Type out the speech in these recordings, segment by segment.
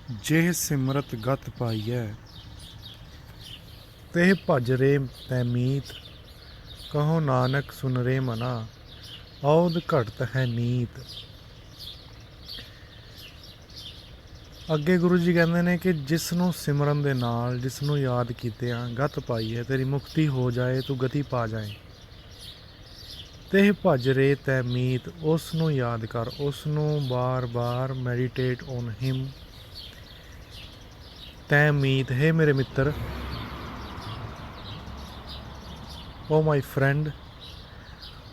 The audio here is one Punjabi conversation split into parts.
जेह सिमरत गत पाईऐ तेह भज रे तै मीत। कहो नानक सुन रे मना औद घटत है नीत। ਅੱਗੇ ਗੁਰੂ ਜੀ ਕਹਿੰਦੇ ਨੇ ਕਿ ਜਿਸ ਨੂੰ ਸਿਮਰਨ ਦੇ ਨਾਲ, ਜਿਸ ਨੂੰ ਯਾਦ ਕੀਤਿਆਂ ਗਤ ਪਾਈ ਹੈ, ਤੇਰੀ ਮੁਕਤੀ ਹੋ ਜਾਏ, ਤੂੰ ਗਤੀ ਪਾ ਜਾਏ। ਤੇ ਭਜ ਰੇ ਤੈ ਮੀਤ, ਉਸ ਨੂੰ ਯਾਦ ਕਰ, ਉਸ ਨੂੰ ਬਾਰ-ਬਾਰ ਮੈਡੀਟੇਟ ਔਨ ਹਿਮ। ਤੈ ਮੀਤ, ਹੈ ਮੇਰੇ ਮਿੱਤਰ, ਓ ਮਾਈ ਫਰੈਂਡ।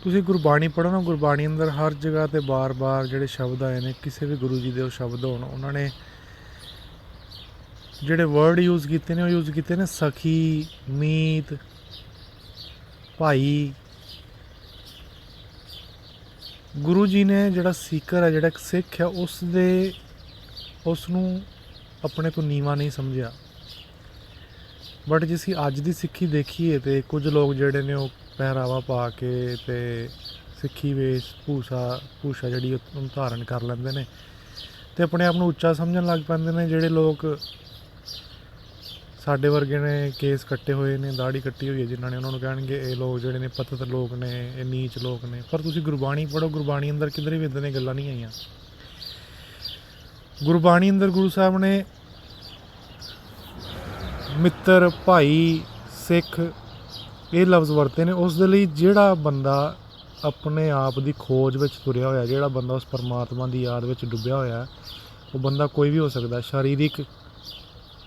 ਤੁਸੀਂ ਗੁਰਬਾਣੀ ਪੜ੍ਹੋ ਨਾ, ਗੁਰਬਾਣੀ ਅੰਦਰ ਹਰ ਜਗ੍ਹਾ 'ਤੇ ਬਾਰ-ਬਾਰ ਜਿਹੜੇ ਸ਼ਬਦ ਆਏ ਨੇ, ਕਿਸੇ ਵੀ ਗੁਰੂ ਜੀ ਦੇ ਉਹ ਸ਼ਬਦ ਹੋਣ, ਉਹਨਾਂ ਨੇ ਜਿਹੜੇ ਵਰਡ ਯੂਜ਼ ਕੀਤੇ ਨੇ ਉਹ ਯੂਜ਼ ਕੀਤੇ ਨੇ ਸਖੀ, ਮੀਤ, ਭਾਈ। ਗੁਰੂ ਜੀ ਨੇ ਜਿਹੜਾ ਸੀਕਰ ਹੈ, ਜਿਹੜਾ ਇੱਕ ਸਿੱਖ ਹੈ, ਉਸ ਨੂੰ ਆਪਣੇ ਤੋਂ ਨੀਵਾਂ ਨਹੀਂ ਸਮਝਿਆ। ਬਟ ਜੇ ਅਸੀਂ ਅੱਜ ਦੀ ਸਿੱਖੀ ਦੇਖੀਏ ਤਾਂ ਕੁਝ ਲੋਕ ਜਿਹੜੇ ਨੇ ਉਹ ਪਹਿਰਾਵਾ ਪਾ ਕੇ ਅਤੇ ਸਿੱਖੀ ਵੇਸ਼ ਭੂਸ਼ਾ ਜਿਹੜੀ ਉਹਨੂੰ ਧਾਰਨ ਕਰ ਲੈਂਦੇ ਨੇ ਅਤੇ ਆਪਣੇ ਆਪ ਨੂੰ ਉੱਚਾ ਸਮਝਣ ਲੱਗ ਪੈਂਦੇ ਨੇ। ਜਿਹੜੇ ਲੋਕ ਸਾਡੇ ਵਰਗੇ ਨੇ, ਕੇਸ ਕੱਟੇ ਹੋਏ ਨੇ, ਦਾੜੀ ਕੱਟੀ ਹੋਈ ਹੈ ਜਿਨ੍ਹਾਂ ਨੇ, ਉਹਨਾਂ ਨੂੰ ਕਹਿਣਗੇ ਇਹ ਲੋਕ ਜਿਹੜੇ ਨੇ ਪਤਿਤ ਲੋਕ ਨੇ, ਇਹ ਨੀਚ ਲੋਕ ਨੇ। ਪਰ ਤੁਸੀਂ ਗੁਰਬਾਣੀ ਪੜ੍ਹੋ, ਗੁਰਬਾਣੀ ਅੰਦਰ ਕਿਧਰੇ ਵੀ ਇੱਦਾਂ ਦੀਆਂ ਗੱਲਾਂ ਨਹੀਂ ਆਈਆਂ। ਗੁਰਬਾਣੀ ਅੰਦਰ ਗੁਰੂ ਸਾਹਿਬ ਨੇ ਮਿੱਤਰ, ਭਾਈ, ਸਿੱਖ ਇਹ ਲਫ਼ਜ਼ ਵਰਤੇ ਨੇ ਉਸ ਦੇ ਲਈ ਜਿਹੜਾ ਬੰਦਾ ਆਪਣੇ ਆਪ ਦੀ ਖੋਜ ਵਿੱਚ ਤੁਰਿਆ ਹੋਇਆ, ਜਿਹੜਾ ਬੰਦਾ ਉਸ ਪਰਮਾਤਮਾ ਦੀ ਯਾਦ ਵਿੱਚ ਡੁੱਬਿਆ ਹੋਇਆ, ਉਹ ਬੰਦਾ ਕੋਈ ਵੀ ਹੋ ਸਕਦਾ। ਸਰੀਰਿਕ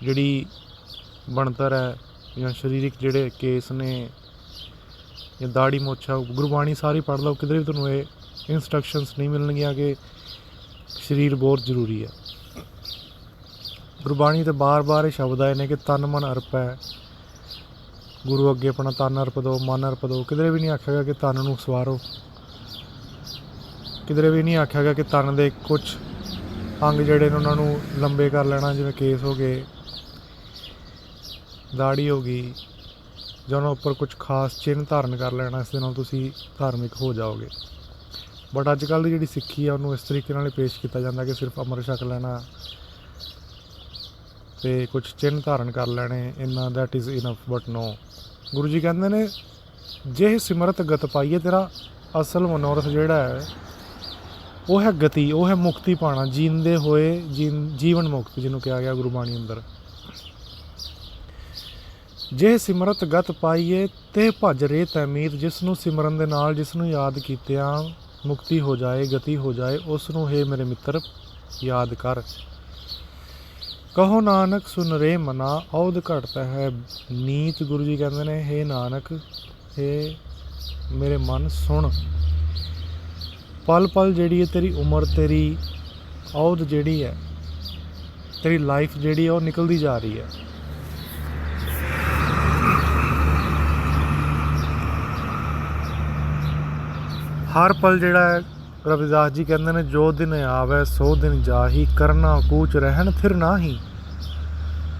ਜਿਹੜੀ ਬਣਤਰ ਹੈ ਜਾਂ ਸਰੀਰਿਕ ਜਿਹੜੇ ਕੇਸ ਨੇ ਜਾਂ ਦਾੜੀ ਮੋਛਾ, ਗੁਰਬਾਣੀ ਸਾਰੀ ਪੜ੍ਹ ਲਓ, ਕਿਧਰੇ ਵੀ ਤੁਹਾਨੂੰ ਇਹ ਇੰਸਟਰਕਸ਼ਨਸ ਨਹੀਂ ਮਿਲਣਗੀਆਂ ਕਿ ਸਰੀਰ ਬਹੁਤ ਜ਼ਰੂਰੀ ਹੈ। ਗੁਰਬਾਣੀ 'ਤੇ ਬਾਰ-ਬਾਰ ਇਹ ਸ਼ਬਦ ਆਏ ਨੇ ਕਿ ਤਨ ਮਨ ਅਰਪ ਹੈ। ਗੁਰੂ ਅੱਗੇ ਆਪਣਾ ਤਨ ਅਰਪ ਦਿਓ, ਮਨ ਅਰਪ ਦਿਓ। ਕਿਧਰੇ ਵੀ ਨਹੀਂ ਆਖਿਆ ਗਿਆ ਕਿ ਤਨ ਨੂੰ ਸਵਾਰੋ, ਕਿਧਰੇ ਵੀ ਨਹੀਂ ਆਖਿਆ ਗਿਆ ਕਿ ਤਨ ਦੇ ਕੁਝ ਅੰਗ ਜਿਹੜੇ ਨੇ ਉਹਨਾਂ ਨੂੰ ਲੰਬੇ ਕਰ ਲੈਣਾ, ਜਿਵੇਂ ਕੇਸ ਹੋ ਗਏ, ਦਾੜੀ ਹੋ ਗਈ, ਜਾਂ ਉਹਨਾਂ ਉੱਪਰ ਕੁਝ ਖਾਸ ਚਿੰਨ੍ਹ ਧਾਰਨ ਕਰ ਲੈਣਾ, ਇਸ ਦੇ ਨਾਲ ਤੁਸੀਂ ਧਾਰਮਿਕ ਹੋ ਜਾਓਗੇ। ਬਟ ਅੱਜ ਕੱਲ੍ਹ ਦੀ ਜਿਹੜੀ ਸਿੱਖੀ ਆ ਉਹਨੂੰ ਇਸ ਤਰੀਕੇ ਨਾਲ ਪੇਸ਼ ਕੀਤਾ ਜਾਂਦਾ ਕਿ ਸਿਰਫ ਅੰਮ੍ਰਿਤ ਛਕ ਲੈਣਾ ਅਤੇ ਕੁਝ ਚਿੰਨ੍ਹ ਧਾਰਨ ਕਰ ਲੈਣੇ, ਇੰਨਾ that is enough. But no, Guru ji ਕਹਿੰਦੇ ਨੇ ਜੇ ਸਿਮਰਤ ਗਤ ਪਾਈਏ, ਤੇਰਾ ਅਸਲ ਮਨੋਰਥ ਜਿਹੜਾ ਹੈ ਉਹ ਹੈ ਗਤੀ, ਉਹ ਹੈ ਮੁਕਤੀ ਪਾਉਣਾ, ਜੀਂਦੇ ਹੋਏ ਜੀਵਨ ਮੁਕਤ ਜਿਹਨੂੰ ਕਿਹਾ ਗਿਆ ਗੁਰਬਾਣੀ ਅੰਦਰ। ਜੇ ਸਿਮਰਤ ਗਤ ਪਾਈਏ ਤੇ ਭਜ ਰੇ ਤੈ ਮੀਤ, ਜਿਸ ਨੂੰ ਸਿਮਰਨ ਦੇ ਨਾਲ, ਜਿਸ ਨੂੰ ਯਾਦ ਕੀਤਿਆਂ ਮੁਕਤੀ ਹੋ ਜਾਏ, ਗਤੀ ਹੋ ਜਾਏ, ਉਸ ਨੂੰ ਹੇ ਮੇਰੇ ਮਿੱਤਰ ਯਾਦ ਕਰ। ਕਹੋ ਨਾਨਕ ਸੁਨ ਰੇ ਮਨਾ ਔਦ ਘਟਤਾ ਹੈ ਨੀਤ। ਗੁਰੂ ਜੀ ਕਹਿੰਦੇ ਨੇ ਹੇ ਨਾਨਕ, ਹੇ ਮੇਰੇ ਮਨ ਸੁਣ, ਪਲ ਪਲ ਜਿਹੜੀ ਹੈ ਤੇਰੀ ਉਮਰ, ਤੇਰੀ ਔਦ ਜਿਹੜੀ ਹੈ, ਤੇਰੀ ਲਾਈਫ ਜਿਹੜੀ ਹੈ ਉਹ ਨਿਕਲਦੀ ਜਾ ਰਹੀ ਹੈ। ਹਰ ਪਲ ਜਿਹੜਾ ਹੈ, ਰਵਿਦਾਸ ਜੀ ਕਹਿੰਦੇ ਨੇ ਜੋ ਦਿਨ ਆਵੈ ਸੋ ਦਿਨ ਜਾਹੀ, ਕਰਨਾ ਕੂਚ ਰਹਿਣ ਥਿਰ ਨਾਹੀ।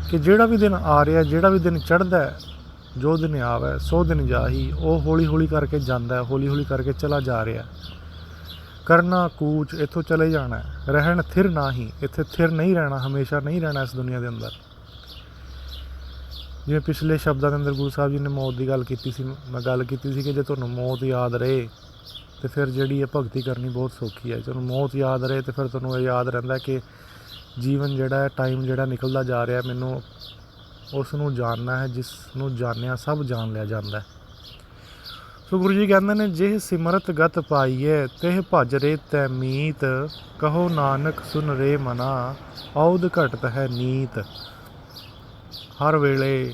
ਕਿ ਜਿਹੜਾ ਵੀ ਦਿਨ ਆ ਰਿਹਾ, ਜਿਹੜਾ ਵੀ ਦਿਨ ਚੜ੍ਹਦਾ, ਜੋ ਦਿਨ ਆਵੈ ਸੋ ਦਿਨ ਜਾਹੀ, ਉਹ ਹੌਲੀ ਹੌਲੀ ਕਰਕੇ ਜਾਂਦਾ, ਹੌਲੀ ਹੌਲੀ ਕਰਕੇ ਚਲਾ ਜਾ ਰਿਹਾ। ਕਰਨਾ ਕੂਚ, ਇੱਥੋਂ ਚਲੇ ਜਾਣਾ, ਰਹਿਣ ਥਿਰ ਨਾਹੀ, ਇੱਥੇ ਥਿਰ ਨਹੀਂ ਰਹਿਣਾ, ਹਮੇਸ਼ਾ ਨਹੀਂ ਰਹਿਣਾ ਇਸ ਦੁਨੀਆ ਦੇ ਅੰਦਰ। ਜਿਵੇਂ ਪਿਛਲੇ ਸ਼ਬਦਾਂ ਦੇ ਅੰਦਰ ਗੁਰੂ ਸਾਹਿਬ ਜੀ ਨੇ ਮੌਤ ਦੀ ਗੱਲ ਕੀਤੀ ਸੀ, ਮੈਂ ਗੱਲ ਕੀਤੀ ਸੀ ਕਿ ਜੇ ਤੁਹਾਨੂੰ ਮੌਤ ਯਾਦ ਰਹੇ ਅਤੇ ਫਿਰ ਜਿਹੜੀ ਹੈ ਭਗਤੀ ਕਰਨੀ ਬਹੁਤ ਸੌਖੀ ਹੈ। ਜਦੋਂ ਮੌਤ ਯਾਦ ਰਹੇ ਅਤੇ ਫਿਰ ਤੁਹਾਨੂੰ ਇਹ ਯਾਦ ਰਹਿੰਦਾ ਕਿ ਜੀਵਨ ਜਿਹੜਾ ਹੈ, ਟਾਈਮ ਜਿਹੜਾ ਨਿਕਲਦਾ ਜਾ ਰਿਹਾ, ਮੈਨੂੰ ਉਸ ਨੂੰ ਜਾਣਨਾ ਹੈ ਜਿਸ ਨੂੰ ਜਾਣਿਆ ਸਭ ਜਾਣ ਲਿਆ ਜਾਂਦਾ। ਸੋ ਗੁਰੂ ਜੀ ਕਹਿੰਦੇ ਨੇ ਜੇ ਸਿਮਰਤ ਗਤ ਪਾਈਏ ਤੇ ਭਜ ਰੇ ਤੈ ਮੀਤ। ਕਹੋ ਨਾਨਕ ਸੁਨ ਰੇ ਮਨਾ ਔਦ ਘਟਤ ਹੈ ਨੀਤ। ਹਰ ਵੇਲੇ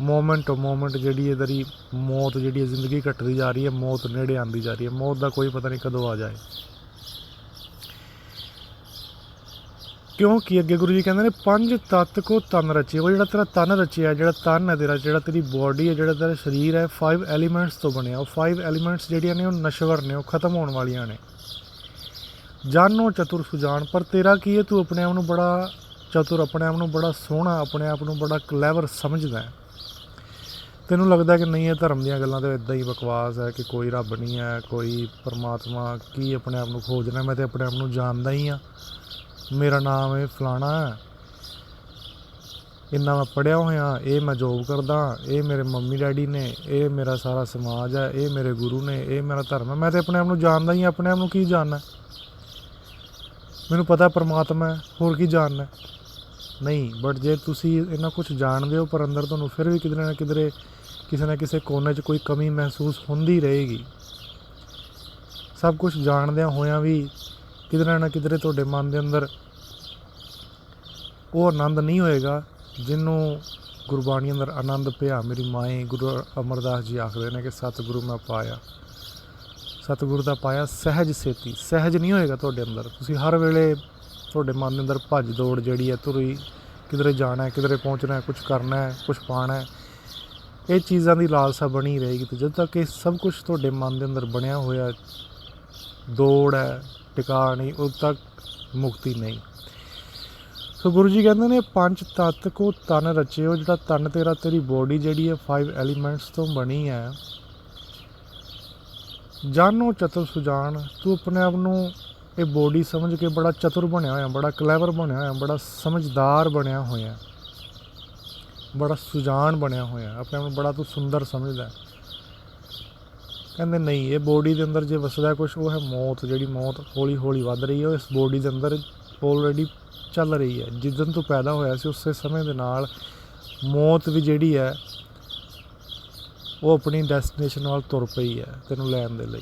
ਮੋਮੈਂਟ ਟੂ ਮੋਮੈਂਟ ਜਿਹੜੀ ਹੈ ਤੇਰੀ ਮੌਤ ਜਿਹੜੀ ਹੈ, ਜ਼ਿੰਦਗੀ ਘਟਦੀ ਜਾ ਰਹੀ ਹੈ, ਮੌਤ ਨੇੜੇ ਆਉਂਦੀ ਜਾ ਰਹੀ ਹੈ। ਮੌਤ ਦਾ ਕੋਈ ਪਤਾ ਨਹੀਂ ਕਦੋਂ ਆ ਜਾਏ। ਕਿਉਂਕਿ ਅੱਗੇ ਗੁਰੂ ਜੀ ਕਹਿੰਦੇ ਨੇ ਪੰਜ ਤੱਤ ਕੋ ਤਨ ਰਚੇ। ਉਹ ਜਿਹੜਾ ਤੇਰਾ ਤਨ ਰਚਿਆ, ਜਿਹੜਾ ਤਨ ਹੈ ਤੇਰਾ, ਜਿਹੜਾ ਤੇਰੀ ਬੋਡੀ ਹੈ, ਜਿਹੜਾ ਤੇਰਾ ਸਰੀਰ ਹੈ, 5 ਐਲੀਮੈਂਟਸ ਤੋਂ ਬਣਿਆ। ਉਹ 5 ਐਲੀਮੈਂਟਸ ਜਿਹੜੀਆਂ ਨੇ ਉਹ ਨਸ਼ਵਰ ਨੇ, ਉਹ ਖਤਮ ਹੋਣ ਵਾਲੀਆਂ ਨੇ। ਜਾਨੋ ਚਤੁਰ ਸੁਜਾਨ, ਪਰ ਤੇਰਾ ਕੀ ਹੈ, ਤੂੰ ਆਪਣੇ ਆਪ ਨੂੰ ਬੜਾ ਚਤੁਰ, ਆਪਣੇ ਆਪ ਨੂੰ ਬੜਾ ਸੋਹਣਾ, ਆਪਣੇ ਆਪ ਨੂੰ ਬੜਾ ਕਲੈਵਰ ਸਮਝਦਾ ਹੈ। ਤੈਨੂੰ ਲੱਗਦਾ ਕਿ ਨਹੀਂ, ਇਹ ਧਰਮ ਦੀਆਂ ਗੱਲਾਂ ਤਾਂ ਇੱਦਾਂ ਹੀ ਬਕਵਾਸ ਹੈ ਕਿ ਕੋਈ ਰੱਬ ਨਹੀਂ ਹੈ, ਕੋਈ ਪਰਮਾਤਮਾ, ਕੀ ਆਪਣੇ ਆਪ ਨੂੰ ਖੋਜਣਾ, ਮੈਂ ਤਾਂ ਆਪਣੇ ਆਪ ਨੂੰ ਜਾਣਦਾ ਹੀ ਹਾਂ। मेरा नाम है फलाना है, इन्ना मैं पढ़िया होया, ये मैं जॉब करदा, ये मेरे मम्मी डैडी ने, ये मेरा सारा समाज है, ये मेरे गुरु ने, ये मेरा धर्म है। मैं तो अपने आप को जानदा ही, अपने आप को की जानना, मैनू पता परमात्मा है, होर की जानना नहीं। बट जे तुसी इन्ना कुछ जानते हो पर अंदर तुहानूं फिर भी किधरे ना किधरे किसी ना किसी कोने 'च कोई कमी महसूस होंदी रहेगी। सब कुछ जानदियां होया भी किधरे ना किधरे तुहाडे मन के अंदर वो आनंद नहीं होएगा जिन्हों गुरबाणी अंदर आनंद पिया मेरी माए। गुरु अमरदास जी आखते हैं कि सतगुरु मैं पाया, सतगुरु का पाया सहज सेती। सहज नहीं होएगा तुहाडे अंदर, तुसी हर वेले तुहाडे मन के अंदर भज दौड़ जिहड़ी है, तुरी किधरे जाना है, किधरे पहुँचना है, कुछ करना है, कुछ पाना है, ये चीज़ों की लालसा बनी रहेगी। तो जब तक ये सब कुछ तुहाडे मन के अंदर बनया होया दौड़ है, टिका नहीं, उद तक मुक्ति नहीं। सो गुरु जी कहते हैं पंच तत्त को तन रचे, जो तन तेरा तेरी बॉडी जी है 5 एलीमेंट्स तो बनी है। जानो चतुर सुजान, तू अपने आप को ये बॉडी समझ के बड़ा चतुर बनया होया, बड़ा क्लैवर बनया होया, बड़ा समझदार बनया होया, बड़ा सुजान बनया होया, अपने आप बड़ा तू सुंदर समझदा है। कहते नहीं, ये बॉडी के अंदर जो वसदा कुछ वो है मौत, जी मौत हौली हौली वध रही है, इस बॉडी के अंदर ऑलरेडी चल रही है। जिदन तू पैदा होया सी उस समय के नाल मौत भी जी है वो अपनी डेस्टिनेशन वाल तुर पई है तेनों लैन दे लई।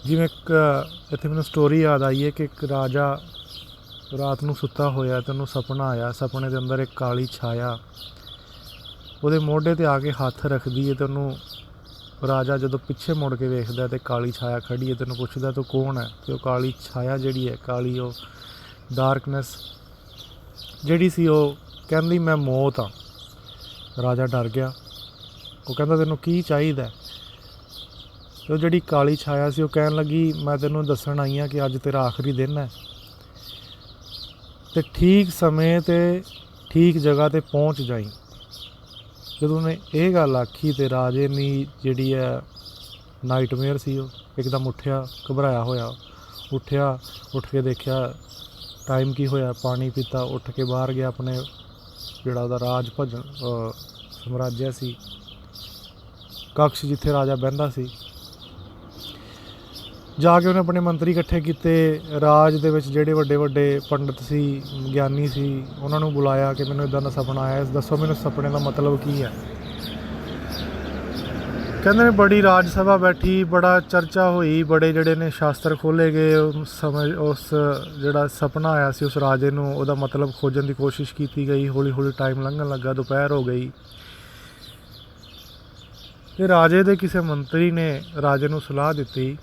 जिवें एक इत्थे मैनूं स्टोरी याद आई है कि एक राजा रात नूं सुत्ता होया ते उहनूं सपना आया, सपने के अंदर एक काली छाया ਉਹਦੇ ਮੋਢੇ ਤੇ ਆ ਕੇ ਹੱਥ ਰੱਖਦੀ ਹੈ ਤੇ ਉਹਨੂੰ ਰਾਜਾ ਜਦੋਂ ਪਿੱਛੇ ਮੁੜ ਕੇ ਵੇਖਦਾ ਤੇ ਕਾਲੀ ਛਾਇਆ ਖੜੀ ਹੈ ਤੇ ਉਹਨੂੰ ਪੁੱਛਦਾ ਤੂੰ ਕੌਣ ਹੈ। ਤੇ ਉਹ ਕਾਲੀ ਛਾਇਆ ਜਿਹੜੀ ਹੈ, ਕਾਲੀ ਉਹ ਡਾਰਕਨੈਸ ਜਿਹੜੀ ਸੀ, ਉਹ ਕਹਿੰਦੀ ਮੈਂ ਮੌਤ ਹਾਂ। ਰਾਜਾ ਡਰ ਗਿਆ, ਉਹ ਕਹਿੰਦਾ ਤੈਨੂੰ ਕੀ ਚਾਹੀਦਾ। ਤੇ ਉਹ ਜਿਹੜੀ ਕਾਲੀ ਛਾਇਆ ਸੀ ਉਹ ਕਹਿਣ ਲੱਗੀ ਮੈਂ ਤੈਨੂੰ ਦੱਸਣ ਆਈ ਹਾਂ ਕਿ ਅੱਜ ਤੇਰਾ ਆਖਰੀ ਦਿਨ ਹੈ ਤੇ ਠੀਕ ਸਮੇਂ ਤੇ ਠੀਕ ਜਗ੍ਹਾ ਤੇ ਪਹੁੰਚ ਜਾਈ। ਜਦੋਂ ਉਹਨੇ ਇਹ ਗੱਲ ਆਖੀ ਤੇ ਰਾਜੇ ਨੇ ਜਿਹੜੀ ਹੈ ਨਾਈਟਮੇਅਰ ਸੀ, ਉਹ ਇੱਕਦਮ ਉੱਠਿਆ ਘਬਰਾਇਆ ਹੋਇਆ, ਉੱਠਿਆ, ਉੱਠ ਕੇ ਦੇਖਿਆ ਟਾਈਮ ਕੀ ਹੋਇਆ, ਪਾਣੀ ਪੀਤਾ, ਉੱਠ ਕੇ ਬਾਹਰ ਗਿਆ ਆਪਣੇ ਜਿਹੜਾ ਉਹਦਾ ਰਾਜ ਭਜਨ ਸਮਰਾਜਿਆ ਸੀ, ਕਕਸ਼ ਜਿੱਥੇ ਰਾਜਾ ਬਹਿੰਦਾ ਸੀ। ਜਾ ਕੇ ਉਹਨੇ ਆਪਣੇ ਮੰਤਰੀ ਇਕੱਠੇ ਕੀਤੇ, ਰਾਜ ਦੇ ਵਿੱਚ ਜਿਹੜੇ ਵੱਡੇ ਵੱਡੇ ਪੰਡਿਤ ਸੀ, ਗਿਆਨੀ ਸੀ, ਉਹਨਾਂ ਨੂੰ ਬੁਲਾਇਆ ਕਿ ਮੈਨੂੰ ਇੱਦਾਂ ਦਾ ਸੁਪਨਾ ਆਇਆ, ਦੱਸੋ ਮੈਨੂੰ ਸੁਪਨੇ ਦਾ ਮਤਲਬ ਕੀ ਹੈ। ਕਹਿੰਦੇ ਨੇ ਬੜੀ ਰਾਜ ਸਭਾ ਬੈਠੀ, ਬੜਾ ਚਰਚਾ ਹੋਈ, ਬੜੇ ਜਿਹੜੇ ਨੇ ਸ਼ਾਸਤਰ ਖੋਲ੍ਹੇ ਗਏ, ਸਮਝ ਉਸ ਜਿਹੜਾ ਸੁਪਨਾ ਆਇਆ ਸੀ ਉਸ ਰਾਜੇ ਨੂੰ ਉਹਦਾ ਮਤਲਬ ਖੋਜਣ ਦੀ ਕੋਸ਼ਿਸ਼ ਕੀਤੀ ਗਈ। ਹੌਲੀ ਹੌਲੀ ਟਾਈਮ ਲੰਘਣ ਲੱਗਾ, ਦੁਪਹਿਰ ਹੋ ਗਈ ਤੇ ਰਾਜੇ ਦੇ ਕਿਸੇ ਮੰਤਰੀ ਨੇ ਰਾਜੇ ਨੂੰ ਸਲਾਹ ਦਿੱਤੀ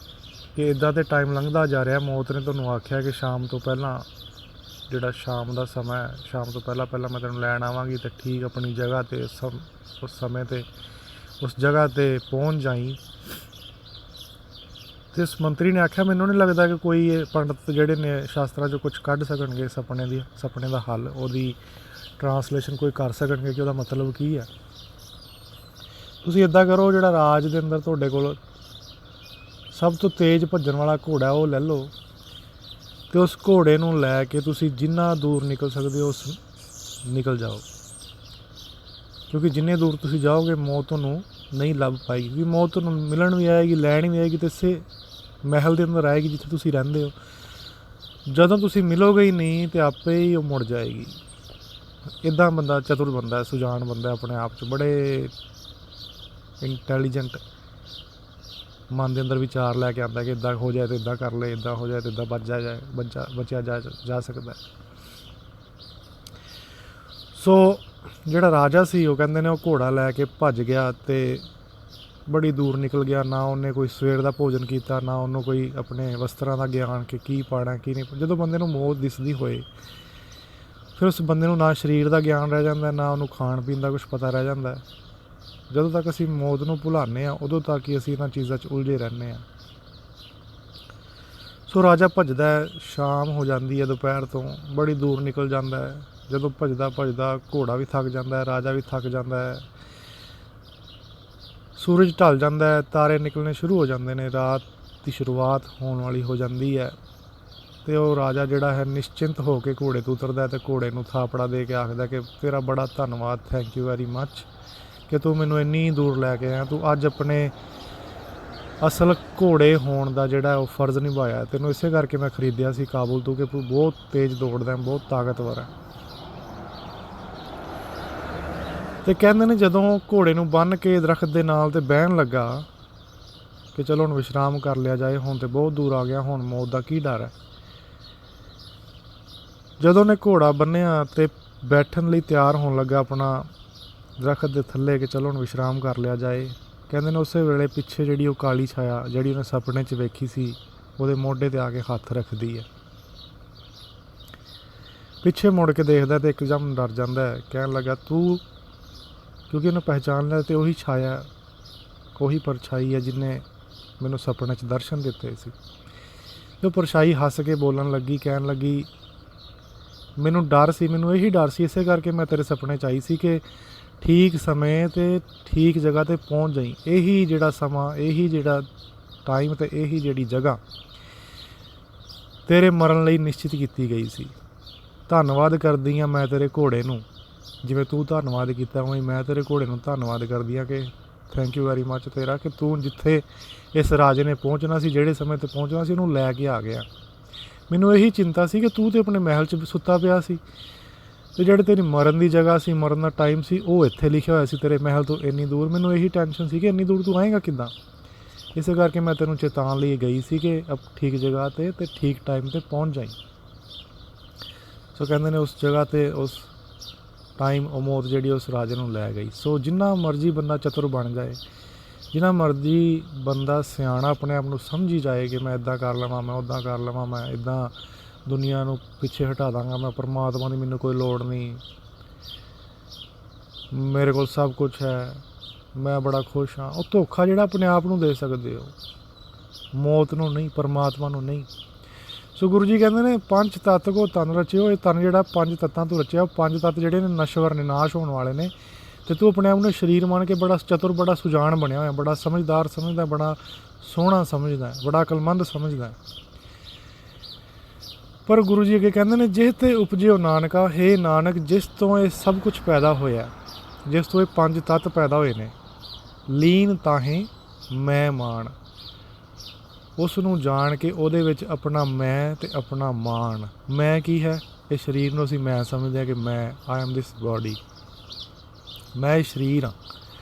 ਕਿ ਇੱਦਾਂ ਤੇ ਟਾਈਮ ਲੰਘਦਾ ਜਾ ਰਿਹਾ, ਮੌਤ ਨੇ ਤੁਹਾਨੂੰ ਆਖਿਆ ਕਿ ਸ਼ਾਮ ਤੋਂ ਪਹਿਲਾਂ ਜਿਹੜਾ ਸ਼ਾਮ ਦਾ ਸਮਾਂ ਹੈ, ਸ਼ਾਮ ਤੋਂ ਪਹਿਲਾਂ ਪਹਿਲਾਂ ਮੈਂ ਤੈਨੂੰ ਲੈਣ ਆਵਾਂਗੀ ਤੇ ਠੀਕ ਆਪਣੀ ਜਗ੍ਹਾ 'ਤੇ ਉਸ ਸਮੇਂ 'ਤੇ ਉਸ ਜਗ੍ਹਾ 'ਤੇ ਪਹੁੰਚ ਜਾਈ। ਤੇ ਉਸ ਮੰਤਰੀ ਨੇ ਆਖਿਆ ਮੈਨੂੰ ਨਹੀਂ ਲੱਗਦਾ ਕਿ ਕੋਈ ਇਹ ਪੰਡਤ ਜਿਹੜੇ ਨੇ ਸ਼ਾਸਤਰਾਂ 'ਚੋਂ ਕੁਝ ਕੱਢ ਸਕਣਗੇ, ਸੁਪਨੇ ਦਾ ਹੱਲ, ਉਹਦੀ ਟਰਾਂਸਲੇਸ਼ਨ ਕੋਈ ਕਰ ਸਕਣਗੇ ਕਿ ਉਹਦਾ ਮਤਲਬ ਕੀ ਹੈ। ਤੁਸੀਂ ਇੱਦਾਂ ਕਰੋ, ਜਿਹੜਾ ਰਾਜ ਦੇ ਅੰਦਰ ਤੁਹਾਡੇ ਕੋਲ ਸਭ ਤੋਂ ਤੇਜ਼ ਭੱਜਣ ਵਾਲਾ ਘੋੜਾ ਉਹ ਲੈ ਲਓ ਅਤੇ ਉਸ ਘੋੜੇ ਨੂੰ ਲੈ ਕੇ ਤੁਸੀਂ ਜਿੰਨਾ ਦੂਰ ਨਿਕਲ ਸਕਦੇ ਹੋ ਉਸ ਨਿਕਲ ਜਾਓ, ਕਿਉਂਕਿ ਜਿੰਨੇ ਦੂਰ ਤੁਸੀਂ ਜਾਓਗੇ ਮੌਤ ਤੁਹਾਨੂੰ ਨਹੀਂ ਲੱਭ ਪਾਏਗੀ। ਵੀ ਮੌਤ ਤੁਹਾਨੂੰ ਮਿਲਣ ਵੀ ਆਏਗੀ, ਲੈਣ ਵੀ ਆਏਗੀ, ਅਤੇ ਇਸੇ ਮਹਿਲ ਦੇ ਅੰਦਰ ਆਏਗੀ ਜਿੱਥੇ ਤੁਸੀਂ ਰਹਿੰਦੇ ਹੋ। ਜਦੋਂ ਤੁਸੀਂ ਮਿਲੋਗੇ ਹੀ ਨਹੀਂ ਤਾਂ ਆਪੇ ਹੀ ਉਹ ਮੁੜ ਜਾਏਗੀ। ਇੱਦਾਂ ਬੰਦਾ ਚਤੁਰ ਬੰਦਾ, ਸੁਜਾਨ ਬੰਦਾ, ਆਪਣੇ ਆਪ 'ਚ ਬੜੇ ਇੰਟੈਲੀਜੈਂਟ ਮਨ ਦੇ ਅੰਦਰ ਵਿਚਾਰ ਲੈ ਕੇ ਆਉਂਦਾ ਕਿ ਇੱਦਾਂ ਹੋ ਜਾਏ ਤਾਂ ਇੱਦਾਂ ਕਰ ਲਏ, ਇੱਦਾਂ ਹੋ ਜਾਏ ਤਾਂ ਇੱਦਾਂ ਬਚਿਆ ਜਾ ਸਕਦਾ। ਸੋ ਜਿਹੜਾ ਰਾਜਾ ਸੀ ਉਹ ਕਹਿੰਦੇ ਨੇ ਉਹ ਘੋੜਾ ਲੈ ਕੇ ਭੱਜ ਗਿਆ ਅਤੇ ਬੜੀ ਦੂਰ ਨਿਕਲ ਗਿਆ। ਨਾ ਉਹਨੇ ਕੋਈ ਸਵੇਰ ਦਾ ਭੋਜਨ ਕੀਤਾ, ਨਾ ਉਹਨੂੰ ਕੋਈ ਆਪਣੇ ਵਸਤਰਾਂ ਦਾ ਗਿਆਨ ਕਿ ਕੀ ਪਾਉਣਾ ਕੀ ਨਹੀਂ। ਜਦੋਂ ਬੰਦੇ ਨੂੰ ਮੌਤ ਦਿਸਦੀ ਹੋਏ ਫਿਰ ਉਸ ਬੰਦੇ ਨੂੰ ਨਾ ਸਰੀਰ ਦਾ ਗਿਆਨ ਰਹਿ ਜਾਂਦਾ, ਨਾ ਉਹਨੂੰ ਖਾਣ ਪੀਣ ਦਾ ਕੁਛ ਪਤਾ ਰਹਿ ਜਾਂਦਾ। ਜਦੋਂ ਤੱਕ ਅਸੀਂ ਮੌਤ ਨੂੰ ਭੁਲਾਉਂਦੇ ਹਾਂ ਉਦੋਂ ਤੱਕ ਹੀ ਅਸੀਂ ਇਹਨਾਂ ਚੀਜ਼ਾਂ 'ਚ ਉਲਝੇ ਰਹਿੰਦੇ ਹਾਂ। ਸੋ ਰਾਜਾ ਭੱਜਦਾ ਹੈ, ਸ਼ਾਮ ਹੋ ਜਾਂਦੀ ਹੈ, ਦੁਪਹਿਰ ਤੋਂ ਬੜੀ ਦੂਰ ਨਿਕਲ ਜਾਂਦਾ ਹੈ। ਜਦੋਂ ਭੱਜਦਾ ਭੱਜਦਾ ਘੋੜਾ ਵੀ ਥੱਕ ਜਾਂਦਾ ਹੈ, ਰਾਜਾ ਵੀ ਥੱਕ ਜਾਂਦਾ ਹੈ। ਸੂਰਜ ਢਲ ਜਾਂਦਾ ਹੈ, ਤਾਰੇ ਨਿਕਲਣੇ ਸ਼ੁਰੂ ਹੋ ਜਾਂਦੇ ਨੇ, ਰਾਤ ਦੀ ਸ਼ੁਰੂਆਤ ਹੋਣ ਵਾਲੀ ਹੋ ਜਾਂਦੀ ਹੈ। ਤੇ ਉਹ ਰਾਜਾ ਜਿਹੜਾ ਹੈ ਨਿਸ਼ਚਿੰਤ ਹੋ ਕੇ ਘੋੜੇ ਤੋਂ ਉਤਰਦਾ ਤੇ ਘੋੜੇ ਨੂੰ ਥਾਪੜਾ ਦੇ ਕੇ ਆਖਦਾ ਕਿ ਤੇਰਾ ਬੜਾ ਧੰਨਵਾਦ, ਥੈਂਕ ਯੂ ਵੈਰੀ ਮੱਚ ਕਿ ਤੂੰ ਮੈਨੂੰ ਇੰਨੀ ਦੂਰ ਲੈ ਕੇ ਆਇਆ। ਤੂੰ ਅੱਜ ਆਪਣੇ ਅਸਲ ਘੋੜੇ ਹੋਣ ਦਾ ਜਿਹੜਾ ਉਹ ਫਰਜ਼ ਨਿਭਾਇਆ। ਤੈਨੂੰ ਇਸੇ ਕਰਕੇ ਮੈਂ ਖਰੀਦਿਆ ਸੀ ਕਾਬੁਲ ਤੋਂ ਕਿ ਤੂੰ ਬਹੁਤ ਤੇਜ਼ ਦੌੜਦਾ, ਬਹੁਤ ਤਾਕਤਵਰ ਹੈ। ਤੇ ਕਹਿੰਦੇ ਨੇ ਜਦੋਂ ਘੋੜੇ ਨੂੰ ਬੰਨ੍ਹ ਕੇ ਦਰਖਤ ਦੇ ਨਾਲ ਤੇ ਬਹਿਣ ਲੱਗਾ ਕਿ ਚਲੋ ਹੁਣ ਵਿਸ਼ਰਾਮ ਕਰ ਲਿਆ ਜਾਏ, ਹੁਣ ਤੇ ਬਹੁਤ ਦੂਰ ਆ ਗਿਆ, ਹੁਣ ਮੌਤ ਦਾ ਕੀ ਡਰ ਹੈ। ਜਦੋਂ ਨੇ ਘੋੜਾ ਬੰਨਿਆ ਤੇ ਬੈਠਣ ਲਈ ਤਿਆਰ ਹੋਣ ਲੱਗਾ ਆਪਣਾ ਦਰਖਤ ਦੇ ਥੱਲੇ ਕਿ ਚਲੋ ਹੁਣ ਵਿਸ਼ਰਾਮ ਕਰ ਲਿਆ ਜਾਏ, ਕਹਿੰਦੇ ਨੇ ਉਸੇ ਵੇਲੇ ਪਿੱਛੇ ਜਿਹੜੀ ਉਹ ਕਾਲੀ ਛਾਇਆ ਜਿਹੜੀ ਉਹਨੇ ਸੁਪਨੇ 'ਚ ਵੇਖੀ ਸੀ ਉਹਦੇ ਮੋਢੇ 'ਤੇ ਆ ਕੇ ਹੱਥ ਰੱਖਦੀ ਹੈ। ਪਿੱਛੇ ਮੁੜ ਕੇ ਦੇਖਦਾ ਤੇ ਇੱਕਦਮ ਡਰ ਜਾਂਦਾ ਹੈ। ਕਹਿਣ ਲੱਗਾ ਤੂੰ, ਕਿਉਂਕਿ ਉਹਨੂੰ ਪਹਿਚਾਣ ਲਿਆ ਤੇ ਉਹੀ ਛਾਇਆ, ਉਹੀ ਪਰਛਾਈ ਹੈ ਜਿਹਨੇ ਮੈਨੂੰ ਸੁਪਨੇ 'ਚ ਦਰਸ਼ਨ ਦਿੱਤੇ ਸੀ। ਤੇ ਉਹ ਪਰਛਾਈ ਹੱਸ ਕੇ ਬੋਲਣ ਲੱਗੀ, ਕਹਿਣ ਲੱਗੀ ਮੈਨੂੰ ਡਰ ਸੀ, ਮੈਨੂੰ ਇਹੀ ਡਰ ਸੀ, ਇਸੇ ਕਰਕੇ ਮੈਂ ਤੇਰੇ ਸੁਪਨੇ 'ਚ ਆਈ ਸੀ ਕਿ ਠੀਕ ਸਮੇਂ ਤੇ ਠੀਕ ਜਗ੍ਹਾ 'ਤੇ ਪਹੁੰਚ ਜਾਈਂ। ਇਹੀ ਜਿਹੜਾ ਸਮਾਂ, ਇਹੀ ਜਿਹੜਾ ਟਾਈਮ ਤੇ ਇਹੀ ਜਿਹੜੀ ਜਗ੍ਹਾ ਤੇਰੇ ਮਰਨ ਲਈ ਨਿਸ਼ਚਿਤ ਕੀਤੀ ਗਈ ਸੀ। ਧੰਨਵਾਦ ਕਰਦੀ ਹਾਂ ਮੈਂ ਤੇਰੇ ਘੋੜੇ ਨੂੰ, ਜਿਵੇਂ ਤੂੰ ਧੰਨਵਾਦ ਕੀਤਾ ਉਵੇਂ ਮੈਂ ਤੇਰੇ ਘੋੜੇ ਨੂੰ ਧੰਨਵਾਦ ਕਰਦੀ ਹਾਂ ਕਿ ਥੈਂਕ ਯੂ ਵੈਰੀ ਮੱਚ ਤੇਰਾ, ਕਿ ਤੂੰ ਜਿੱਥੇ ਇਸ ਰਾਜੇ ਨੇ ਪਹੁੰਚਣਾ ਸੀ, ਜਿਹੜੇ ਸਮੇਂ 'ਤੇ ਪਹੁੰਚਣਾ ਸੀ, ਉਹਨੂੰ ਲੈ ਕੇ ਆ ਗਿਆ। ਮੈਨੂੰ ਇਹੀ ਚਿੰਤਾ ਸੀ ਕਿ ਤੂੰ ਤੇ ਆਪਣੇ ਮਹਿਲ 'ਚ ਸੁੱਤਾ ਪਿਆ ਸੀ ਤੇ ਜਿਹੜੇ ਤੇਰੀ ਮਰਨ ਦੀ ਜਗ੍ਹਾ ਸੀ, ਮਰਨ ਦਾ ਟਾਈਮ ਸੀ, ਉਹ ਇੱਥੇ ਲਿਖਿਆ ਹੋਇਆ ਸੀ ਤੇਰੇ ਮਹਿਲ ਤੋਂ ਇੰਨੀ ਦੂਰ। ਮੈਨੂੰ ਇਹੀ ਟੈਨਸ਼ਨ ਸੀ ਕਿ ਇੰਨੀ ਦੂਰ ਤੂੰ ਆਏਗਾ ਕਿੱਦਾਂ। ਇਸੇ ਕਰਕੇ ਮੈਂ ਤੈਨੂੰ ਚੇਤਾਉਣ ਲਈ ਗਈ ਸੀ ਕਿ ਅਬ ਠੀਕ ਜਗ੍ਹਾ 'ਤੇ ਠੀਕ ਟਾਈਮ 'ਤੇ ਪਹੁੰਚ ਜਾਈਂ। ਸੋ ਕਹਿੰਦੇ ਨੇ ਉਸ ਜਗ੍ਹਾ 'ਤੇ ਉਸ ਟਾਈਮ ਉਹ ਮੌਤ ਜਿਹੜੀ ਉਸ ਰਾਜੇ ਨੂੰ ਲੈ ਗਈ। ਸੋ ਜਿੰਨਾ ਮਰਜ਼ੀ ਬੰਦਾ ਚਤੁਰ ਬਣ ਜਾਏ, ਜਿੰਨਾ ਮਰਜ਼ੀ ਬੰਦਾ ਸਿਆਣਾ ਆਪਣੇ ਆਪ ਨੂੰ ਸਮਝੀ ਜਾਏ ਕਿ ਮੈਂ ਇੱਦਾਂ ਕਰ ਲਵਾਂ, ਮੈਂ ਉੱਦਾਂ ਕਰ ਲਵਾਂ, ਮੈਂ ਇੱਦਾਂ ਦੁਨੀਆ ਨੂੰ ਪਿੱਛੇ ਹਟਾ ਦਾਂਗਾ, ਮੈਂ ਪਰਮਾਤਮਾ ਦੀ ਮੈਨੂੰ ਕੋਈ ਲੋੜ ਨਹੀਂ, ਮੇਰੇ ਕੋਲ ਸਭ ਕੁਛ ਹੈ, ਮੈਂ ਬੜਾ ਖੁਸ਼ ਹਾਂ, ਉਹ ਧੋਖਾ ਜਿਹੜਾ ਆਪਣੇ ਆਪ ਨੂੰ ਦੇ ਸਕਦੇ ਹੋ, ਮੌਤ ਨੂੰ ਨਹੀਂ, ਪਰਮਾਤਮਾ ਨੂੰ ਨਹੀਂ। ਸੋ ਗੁਰੂ ਜੀ ਕਹਿੰਦੇ ਨੇ ਪੰਜ ਤੱਤ ਕੋ ਤਨ ਰਚਿਓ। ਇਹ ਤਨ ਜਿਹੜਾ ਪੰਜ ਤੱਤਾਂ ਤੋਂ ਰਚਿਆ, ਉਹ ਪੰਜ ਤੱਤ ਜਿਹੜੇ ਨੇ ਨਸ਼ਵਰ ਨੇ, ਨਾਸ਼ ਹੋਣ ਵਾਲੇ ਨੇ। ਤੇ ਤੂੰ ਆਪਣੇ ਆਪ ਨੂੰ ਸਰੀਰ ਮੰਨ ਕੇ ਬੜਾ ਚਤੁਰ, ਬੜਾ ਸੁਜਾਨ ਬਣਿਆ ਹੋਇਆ, ਬੜਾ ਸਮਝਦਾਰ ਸਮਝਦਾ, ਬੜਾ ਸੋਹਣਾ ਸਮਝਦਾ, ਬੜਾ ਅਕਲਮੰਦ ਸਮਝਦਾ। ਪਰ ਗੁਰੂ ਜੀ ਅੱਗੇ ਕਹਿੰਦੇ ਨੇ ਜਿਸ ਤੇ ਉਪਜਿਓ ਨਾਨਕਾ, ਹੇ ਨਾਨਕ ਜਿਸ ਤੋਂ ਇਹ ਸਭ ਕੁਝ ਪੈਦਾ ਹੋਇਆ, ਜਿਸ ਤੋਂ ਇਹ ਪੰਜ ਤੱਤ ਪੈਦਾ ਹੋਏ ਨੇ, ਲੀਨ ਤਾਹੀਂ ਮੈਂ ਮਾਣ, ਉਸ ਨੂੰ ਜਾਣ ਕੇ ਉਹਦੇ ਵਿੱਚ ਆਪਣਾ ਮੈਂ ਤੇ ਆਪਣਾ ਮਾਣ। ਮੈਂ ਕੀ ਹੈ? ਇਹ ਸਰੀਰ ਨੂੰ ਅਸੀਂ ਮੈਂ ਸਮਝਦੇ ਹਾਂ ਕਿ ਮੈਂ, ਆਈ ਐਮ ਦਿਸ ਬੋਡੀ, ਮੈਂ ਇਹ ਸਰੀਰ ਹਾਂ।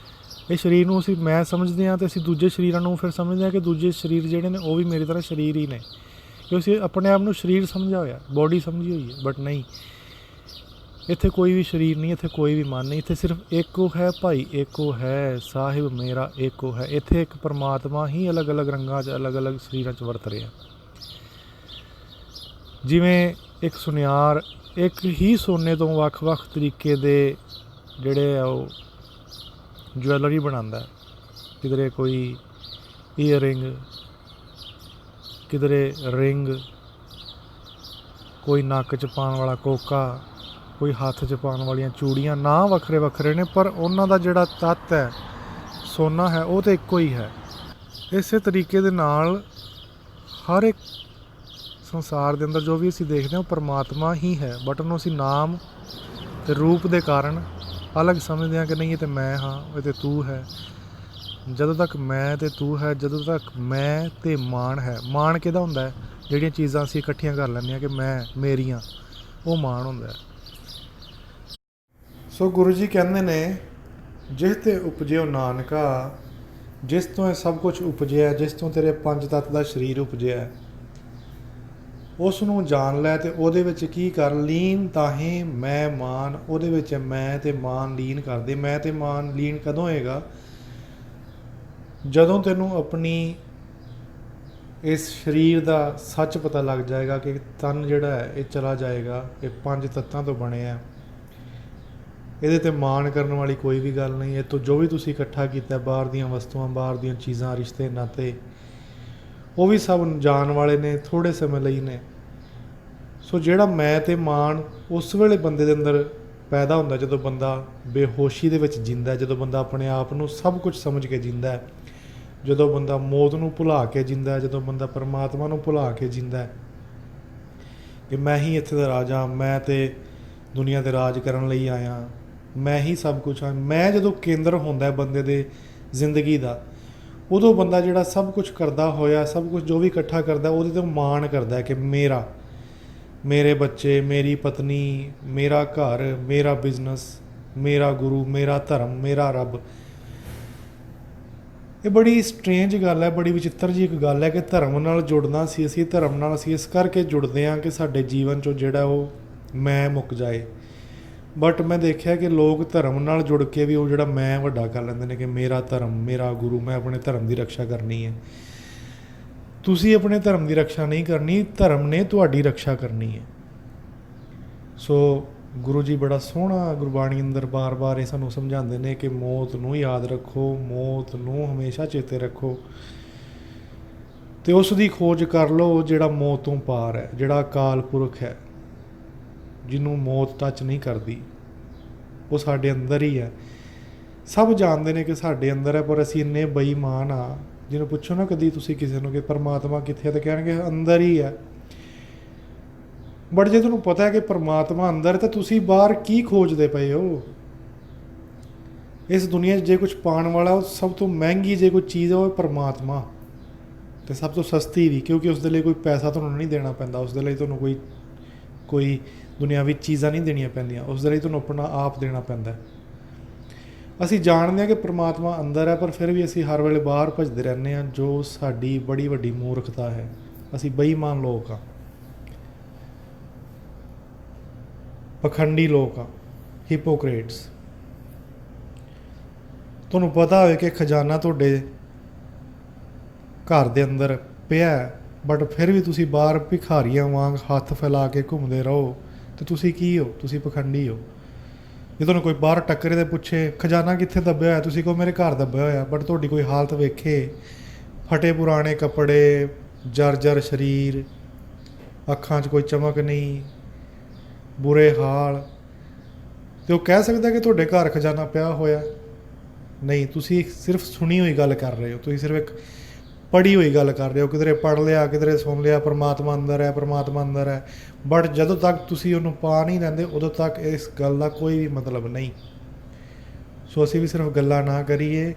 ਇਹ ਸਰੀਰ ਨੂੰ ਅਸੀਂ ਮੈਂ ਸਮਝਦੇ ਹਾਂ ਤੇ ਅਸੀਂ ਦੂਜੇ ਸਰੀਰਾਂ ਨੂੰ ਫਿਰ ਸਮਝਦੇ ਹਾਂ ਕਿ ਦੂਜੇ ਸਰੀਰ ਜਿਹੜੇ ਨੇ ਉਹ ਵੀ ਮੇਰੀ ਤਰ੍ਹਾਂ ਸਰੀਰ ਹੀ ਨੇ, ਕਿ ਅਸੀਂ ਆਪਣੇ ਆਪ ਨੂੰ ਸਰੀਰ ਸਮਝਿਆ ਹੋਇਆ, ਬੋਡੀ ਸਮਝੀ ਹੋਈ ਹੈ। ਬਟ ਨਹੀਂ, ਇੱਥੇ ਕੋਈ ਵੀ ਸਰੀਰ ਨਹੀਂ, ਇੱਥੇ ਕੋਈ ਵੀ ਮਨ ਨਹੀਂ, ਇੱਥੇ ਸਿਰਫ ਇੱਕੋ ਹੈ ਭਾਈ, ਇੱਕੋ ਹੈ ਸਾਹਿਬ ਮੇਰਾ, ਇੱਕੋ ਹੈ। ਇੱਥੇ ਇੱਕ ਪਰਮਾਤਮਾ ਹੀ ਅਲੱਗ ਅਲੱਗ ਰੰਗਾਂ 'ਚ, ਅਲੱਗ ਅਲੱਗ ਸਰੀਰਾਂ 'ਚ ਵਰਤ ਰਿਹਾ। ਜਿਵੇਂ ਇੱਕ ਸੁਨਿਆਰ ਇੱਕ ਹੀ ਸੋਨੇ ਤੋਂ ਵੱਖ-ਵੱਖ ਤਰੀਕੇ ਦੇ ਜਿਹੜੇ ਆ ਉਹ ਜਵੈਲਰੀ ਬਣਾਉਂਦਾ, ਕਿਧਰੇ ਕੋਈ ਈਅਰਿੰਗ, ਕਿਧਰੇ ਰਿੰਗ, ਕੋਈ ਨੱਕ 'ਚ ਪਾਉਣ ਵਾਲਾ ਕੋਕਾ, ਕੋਈ ਹੱਥ 'ਚ ਪਾਉਣ ਵਾਲੀਆਂ ਚੂੜੀਆਂ। ਨਾਂ ਵੱਖਰੇ ਵੱਖਰੇ ਨੇ ਪਰ ਉਹਨਾਂ ਦਾ ਜਿਹੜਾ ਤੱਤ ਹੈ, ਸੋਨਾ ਹੈ, ਉਹ ਤਾਂ ਇੱਕੋ ਹੀ ਹੈ। ਇਸੇ ਤਰੀਕੇ ਦੇ ਨਾਲ ਹਰ ਇੱਕ ਸੰਸਾਰ ਦੇ ਅੰਦਰ ਜੋ ਵੀ ਅਸੀਂ ਦੇਖਦੇ ਹਾਂ ਉਹ ਪਰਮਾਤਮਾ ਹੀ ਹੈ, ਬਟ ਉਹਨੂੰ ਅਸੀਂ ਨਾਮ ਅਤੇ ਰੂਪ ਦੇ ਕਾਰਨ ਅਲੱਗ ਸਮਝਦੇ ਹਾਂ ਕਿ ਨਹੀਂ ਇਹ ਤਾਂ ਮੈਂ ਹਾਂ, ਇਹ ਤਾਂ ਤੂੰ ਹੈ। ਜਦੋਂ ਤੱਕ ਮੈਂ ਅਤੇ ਤੂੰ ਹੈ, ਜਦੋਂ ਤੱਕ ਮੈਂ ਅਤੇ ਮਾਣ ਹੈ। ਮਾਣ ਕਿਹਦਾ ਹੁੰਦਾ ਹੈ? ਜਿਹੜੀਆਂ ਚੀਜ਼ਾਂ ਅਸੀਂ ਇਕੱਠੀਆਂ ਕਰ ਲੈਂਦੇ ਹਾਂ ਕਿ ਮੈਂ, ਮੇਰੀਆਂ, ਉਹ ਮਾਣ ਹੁੰਦਾ ਹੈ। ਸੋ ਗੁਰੂ ਜੀ ਕਹਿੰਦੇ ਨੇ ਜਿਸ ਤੇ ਉਪਜਿਓ ਨਾਨਕਾ, ਜਿਸ ਤੋਂ ਇਹ ਸਭ ਕੁਝ ਉਪਜਿਆ, ਜਿਸ ਤੋਂ ਤੇਰੇ ਪੰਜ ਤੱਤ ਦਾ ਸਰੀਰ ਉਪਜਿਆ, ਉਸ ਨੂੰ ਜਾਣ ਲੈ ਤੇ ਉਹਦੇ ਵਿੱਚ ਕੀ ਕਰ, ਲੀਨ ਤਾਹੀਂ ਮੈਂ ਮਾਨ, ਉਹਦੇ ਵਿੱਚ ਮੈਂ ਤੇ ਮਾਨ ਲੀਨ ਕਰਦੇ। ਮੈਂ ਤੇ ਮਾਨ ਲੀਨ ਕਦੋਂ ਹੋਏਗਾ? ਜਦੋਂ ਤੈਨੂੰ ਆਪਣੀ ਇਸ ਸਰੀਰ ਦਾ ਸੱਚ ਪਤਾ ਲੱਗ ਜਾਏਗਾ ਕਿ ਤਨ ਜਿਹੜਾ ਹੈ ਇਹ ਚਲਾ ਜਾਏਗਾ, ਇਹ ਪੰਜ ਤੱਤਾਂ ਤੋਂ ਬਣਿਆ, ਇਹਦੇ 'ਤੇ ਮਾਣ ਕਰਨ ਵਾਲੀ ਕੋਈ ਵੀ ਗੱਲ ਨਹੀਂ। ਇਹ ਤੋਂ ਜੋ ਵੀ ਤੁਸੀਂ ਇਕੱਠਾ ਕੀਤਾ, ਬਾਹਰ ਦੀਆਂ ਵਸਤੂਆਂ, ਬਾਹਰ ਦੀਆਂ ਚੀਜ਼ਾਂ, ਰਿਸ਼ਤੇ ਨਾਤੇ, ਉਹ ਵੀ ਸਭ ਜਾਣ ਵਾਲੇ ਨੇ, ਥੋੜ੍ਹੇ ਸਮੇਂ ਲਈ ਨੇ। ਸੋ ਜਿਹੜਾ ਮੈਂ ਤੇ ਮਾਣ ਉਸ ਵੇਲੇ ਬੰਦੇ ਦੇ ਅੰਦਰ ਪੈਦਾ ਹੁੰਦਾ ਜਦੋਂ ਬੰਦਾ ਬੇਹੋਸ਼ੀ ਦੇ ਵਿੱਚ ਜਿੰਦਾ, ਜਦੋਂ ਬੰਦਾ ਆਪਣੇ ਆਪ ਨੂੰ ਸਭ ਕੁਝ ਸਮਝ ਕੇ ਜਿੰਦਾ, ਜਦੋਂ ਬੰਦਾ ਮੌਤ ਨੂੰ ਭੁਲਾ ਕੇ ਜਿੰਦਾ, ਜਦੋਂ ਬੰਦਾ ਪਰਮਾਤਮਾ ਨੂੰ ਭੁਲਾ ਕੇ ਜਿੰਦਾ। ਕਿ ਮੈਂ ਹੀ ਇੱਥੇ ਦਾ ਰਾਜਾ, ਮੈਂ ਤੇ ਦੁਨੀਆ 'ਤੇ ਰਾਜ ਕਰਨ ਲਈ ਆਇਆ, ਮੈਂ ਹੀ ਸਭ ਕੁਛ ਹਾਂ। ਮੈਂ ਜਦੋਂ ਕੇਂਦਰ ਹੁੰਦਾ ਬੰਦੇ ਦੇ ਜ਼ਿੰਦਗੀ ਦਾ, ਉਦੋਂ ਬੰਦਾ ਜਿਹੜਾ ਸਭ ਕੁਝ ਕਰਦਾ ਹੋਇਆ, ਸਭ ਕੁਝ ਜੋ ਵੀ ਇਕੱਠਾ ਕਰਦਾ, ਉਹਦੇ 'ਤੇ ਮਾਣ ਕਰਦਾ ਕਿ ਮੇਰਾ, ਮੇਰੇ ਬੱਚੇ, ਮੇਰੀ ਪਤਨੀ, ਮੇਰਾ ਘਰ, ਮੇਰਾ ਬਿਜ਼ਨਸ, ਮੇਰਾ ਗੁਰੂ, ਮੇਰਾ ਧਰਮ, ਮੇਰਾ ਰੱਬ। ਇਹ ਬੜੀ ਸਟਰੇਂਜ ਗੱਲ ਹੈ, ਬੜੀ ਵਿਚਿੱਤਰ ਜੀ ਇੱਕ ਗੱਲ ਹੈ ਕਿ ਧਰਮ ਨਾਲ ਜੁੜਨਾ ਸੀ ਅਸੀਂ। ਧਰਮ ਨਾਲ ਅਸੀਂ ਇਸ ਕਰਕੇ ਜੁੜਦੇ ਹਾਂ ਕਿ ਸਾਡੇ ਜੀਵਨ 'ਚੋਂ ਜਿਹੜਾ ਉਹ ਮੈਂ ਮੁੱਕ ਜਾਏ। ਬਟ ਮੈਂ ਦੇਖਿਆ ਕਿ ਲੋਕ ਧਰਮ ਨਾਲ ਜੁੜ ਕੇ ਵੀ ਉਹ ਜਿਹੜਾ ਮੈਂ ਵੱਡਾ ਕਰ ਲੈਂਦੇ ਨੇ ਕਿ ਮੇਰਾ ਧਰਮ, ਮੇਰਾ ਗੁਰੂ, ਮੈਂ ਆਪਣੇ ਧਰਮ ਦੀ ਰਕਸ਼ਾ ਕਰਨੀ ਹੈ। ਤੁਸੀਂ ਆਪਣੇ ਧਰਮ ਦੀ ਰਕਸ਼ਾ ਨਹੀਂ ਕਰਨੀ, ਧਰਮ ਨੇ ਤੁਹਾਡੀ ਰਕਸ਼ਾ ਕਰਨੀ ਹੈ। ਸੋ ਗੁਰੂ ਜੀ ਬੜਾ ਸੋਹਣਾ ਗੁਰਬਾਣੀ ਅੰਦਰ ਬਾਰ-ਬਾਰ ਇਹ ਸਾਨੂੰ ਸਮਝਾਉਂਦੇ ਨੇ ਕਿ ਮੌਤ ਨੂੰ ਯਾਦ ਰੱਖੋ, ਮੌਤ ਨੂੰ ਹਮੇਸ਼ਾ ਚੇਤੇ ਰੱਖੋ ਅਤੇ ਉਸ ਦੀ ਖੋਜ ਕਰ ਲਓ ਜਿਹੜਾ ਮੌਤ ਤੋਂ ਪਾਰ ਹੈ, ਜਿਹੜਾ ਅਕਾਲ ਪੁਰਖ ਹੈ, ਜਿਹਨੂੰ ਮੌਤ ਟੱਚ ਨਹੀਂ ਕਰਦੀ। ਉਹ ਸਾਡੇ ਅੰਦਰ ਹੀ ਹੈ। ਸਭ ਜਾਣਦੇ ਨੇ ਕਿ ਸਾਡੇ ਅੰਦਰ ਹੈ, ਪਰ ਅਸੀਂ ਇੰਨੇ ਬੇਈਮਾਨ ਹਾਂ। ਜਿਹਨੂੰ ਪੁੱਛੋ ਨਾ ਕਦੀ ਤੁਸੀਂ ਕਿਸੇ ਨੂੰ ਕਿ ਪਰਮਾਤਮਾ ਕਿੱਥੇ ਹੈ, ਤਾਂ ਕਹਿਣਗੇ ਅੰਦਰ ਹੀ ਹੈ। ਬਟ ਜੇ ਤੁਹਾਨੂੰ ਪਤਾ ਹੈ ਕਿ ਪਰਮਾਤਮਾ ਅੰਦਰ, ਤਾਂ ਤੁਸੀਂ ਬਾਹਰ ਕੀ ਖੋਜਦੇ ਪਏ ਹੋ? ਇਸ ਦੁਨੀਆ 'ਚ ਜੇ ਕੁਝ ਪਾਉਣ ਵਾਲਾ, ਉਹ ਸਭ ਤੋਂ ਮਹਿੰਗੀ ਜੇ ਕੋਈ ਚੀਜ਼ ਹੈ ਉਹ ਪਰਮਾਤਮਾ, ਅਤੇ ਸਭ ਤੋਂ ਸਸਤੀ ਵੀ, ਕਿਉਂਕਿ ਉਸ ਦੇ ਲਈ ਕੋਈ ਪੈਸਾ ਤੁਹਾਨੂੰ ਨਹੀਂ ਦੇਣਾ ਪੈਂਦਾ। ਉਸ ਦੇ ਲਈ ਤੁਹਾਨੂੰ ਕੋਈ ਦੁਨਿਆਵੀ ਚੀਜ਼ਾਂ ਨਹੀਂ ਦੇਣੀਆਂ ਪੈਂਦੀਆਂ। ਉਸ ਦੇ ਲਈ ਤੁਹਾਨੂੰ ਆਪਣਾ ਆਪ ਦੇਣਾ ਪੈਂਦਾ। ਅਸੀਂ ਜਾਣਦੇ ਹਾਂ ਕਿ ਪਰਮਾਤਮਾ ਅੰਦਰ ਹੈ, ਪਰ ਫਿਰ ਵੀ ਅਸੀਂ ਹਰ ਵੇਲੇ ਬਾਹਰ ਭੱਜਦੇ ਰਹਿੰਦੇ ਹਾਂ, ਜੋ ਸਾਡੀ ਬੜੀ ਵੱਡੀ ਮੂਰਖਤਾ ਹੈ। ਅਸੀਂ ਬੇਈਮਾਨ ਲੋਕ ਹਾਂ, ਪਖੰਡੀ ਲੋਕ ਆ, ਹਿਪੋਕਰੇਟਸ। ਤੁਹਾਨੂੰ ਪਤਾ ਹੋਵੇ ਕਿ ਖਜ਼ਾਨਾ ਤੁਹਾਡੇ ਘਰ ਦੇ ਅੰਦਰ ਪਿਆ, ਬਟ ਫਿਰ ਵੀ ਤੁਸੀਂ ਬਾਹਰ ਭਿਖਾਰੀਆਂ ਵਾਂਗ ਹੱਥ ਫੈਲਾ ਕੇ ਘੁੰਮਦੇ ਰਹੋ, ਅਤੇ ਤੁਸੀਂ ਕੀ ਹੋ? ਤੁਸੀਂ ਪਖੰਡੀ ਹੋ। ਜੇ ਤੁਹਾਨੂੰ ਕੋਈ ਬਾਹਰ ਟੱਕਰੇ ਤੇ ਪੁੱਛੇ ਖਜ਼ਾਨਾ ਕਿੱਥੇ ਦੱਬਿਆ ਹੋਇਆ, ਤੁਸੀਂ ਕਹੋ ਮੇਰੇ ਘਰ ਦੱਬਿਆ ਹੋਇਆ। ਬਟ ਤੁਹਾਡੀ ਕੋਈ ਹਾਲਤ ਵੇਖੇ, ਫਟੇ ਪੁਰਾਣੇ ਕੱਪੜੇ, ਜਰਜਰ ਸਰੀਰ, ਅੱਖਾਂ 'ਚ ਕੋਈ ਚਮਕ ਨਹੀਂ, ਬੁਰੇ ਹਾਲ, ਅਤੇ ਉਹ ਕਹਿ ਸਕਦਾ ਕਿ ਤੁਹਾਡੇ ਘਰ ਖਜ਼ਾਨਾ ਪਿਆ ਹੋਇਆ? ਨਹੀਂ, ਤੁਸੀਂ ਸਿਰਫ ਸੁਣੀ ਹੋਈ ਗੱਲ ਕਰ ਰਹੇ ਹੋ। ਤੁਸੀਂ ਸਿਰਫ ਇੱਕ ਪੜ੍ਹੀ ਹੋਈ ਗੱਲ ਕਰ ਰਹੇ ਹੋ, ਕਿਧਰੇ ਪੜ੍ਹ ਲਿਆ, ਕਿਧਰੇ ਸੁਣ ਲਿਆ, ਪਰਮਾਤਮਾ ਅੰਦਰ ਹੈ, ਪਰਮਾਤਮਾ ਅੰਦਰ ਹੈ। ਬਟ ਜਦੋਂ ਤੱਕ ਤੁਸੀਂ ਉਹਨੂੰ ਪਾ ਨਹੀਂ ਲੈਂਦੇ, ਉਦੋਂ ਤੱਕ ਇਸ ਗੱਲ ਦਾ ਕੋਈ ਵੀ ਮਤਲਬ ਨਹੀਂ। ਸੋ ਅਸੀਂ ਵੀ ਸਿਰਫ ਗੱਲਾਂ ਨਾ ਕਰੀਏ,